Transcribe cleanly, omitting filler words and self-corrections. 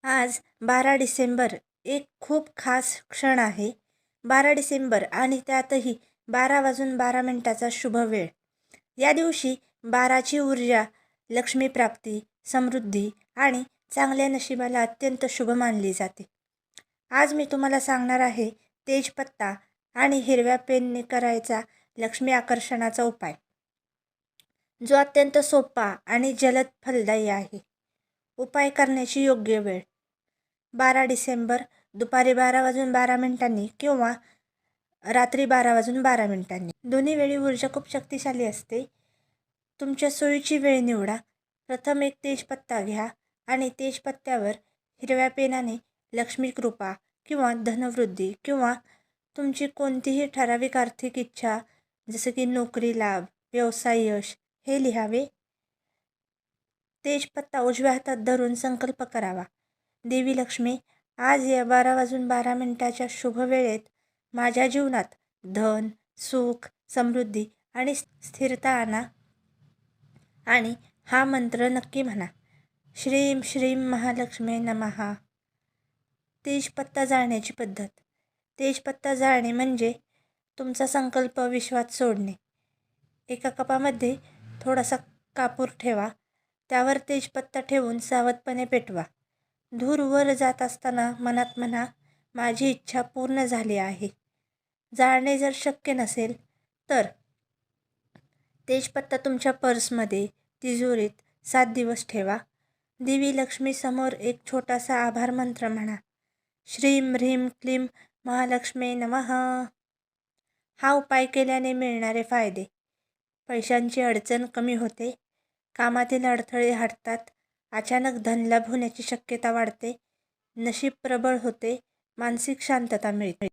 आज 12 डिसेंबर एक खूप खास क्षण आहे. 12 डिसेंबर आणि त्यातही 12 वाजून 12 मिनिटाचा शुभ वेळ. या दिवशी 12ची ऊर्जा लक्ष्मीप्राप्ती, समृद्धी आणि चांगल्या नशिबाला अत्यंत शुभ मानली जाते. आज मी तुम्हाला सांगणार आहे तेजपत्ता आणि हिरव्या पेनने करायचा लक्ष्मी आकर्षणाचा उपाय, जो अत्यंत सोपा आणि जलद फलदायी आहे. उपाय करण्याची योग्य वेळ 12 डिसेंबर दुपारी 12 वाजून 12 मिनिटांनी किंवा रात्री 12 वाजून 12 मिनिटांनी. दोन्ही वेळी ऊर्जा खूप शक्तिशाली असते. तुमच्या सोयीची वेळ निवडा. प्रथम एक तेजपत्ता घ्या आणि तेजपत्त्यावर हिरव्या पेनाने लक्ष्मी कृपा किंवा धनवृद्धी किंवा तुमची कोणतीही ठराविक आर्थिक इच्छा, जसं की नोकरी लाभ, व्यवसाय यश, हे लिहावे. तेजपत्ता उजव्या हातात धरून संकल्प करावा, देवी लक्ष्मी, आज या 12 वाजून 12 मिनिटाच्या शुभ वेळेत माझ्या जीवनात धन, सुख, समृद्धी आणि स्थिरता आणा. आणि हा मंत्र नक्की म्हणा, श्रीम श्रीम महालक्ष्मी नमः. तेजपत्ता जाळण्याची पद्धत. तेजपत्ता जाळणे म्हणजे तुमचा संकल्प विश्वात सोडणे. एका कपामध्ये थोडासा कापूर ठेवा, त्यावर तेजपत्ता ठेवून सावधपणे पेटवा. धूर वर जात असताना मनात म्हणा, माझी इच्छा पूर्ण झाली आहे. जाळणे जर शक्य नसेल तर तेजपत्ता तुमच्या पर्समध्ये, तिजोरीत 7 दिवस ठेवा. देवी लक्ष्मी समोर एक छोटासा आभार मंत्र म्हणा, श्रीम ह्रीम क्लीम महालक्ष्मी नमः. हा उपाय केल्याने मिळणारे फायदे: पैशांची अडचण कमी होते, कामातील अडथळे हटतात, अचानक धनलाभ होण्याची शक्यता वाढते, नशीब प्रबळ होते, मानसिक शांतता मिळते.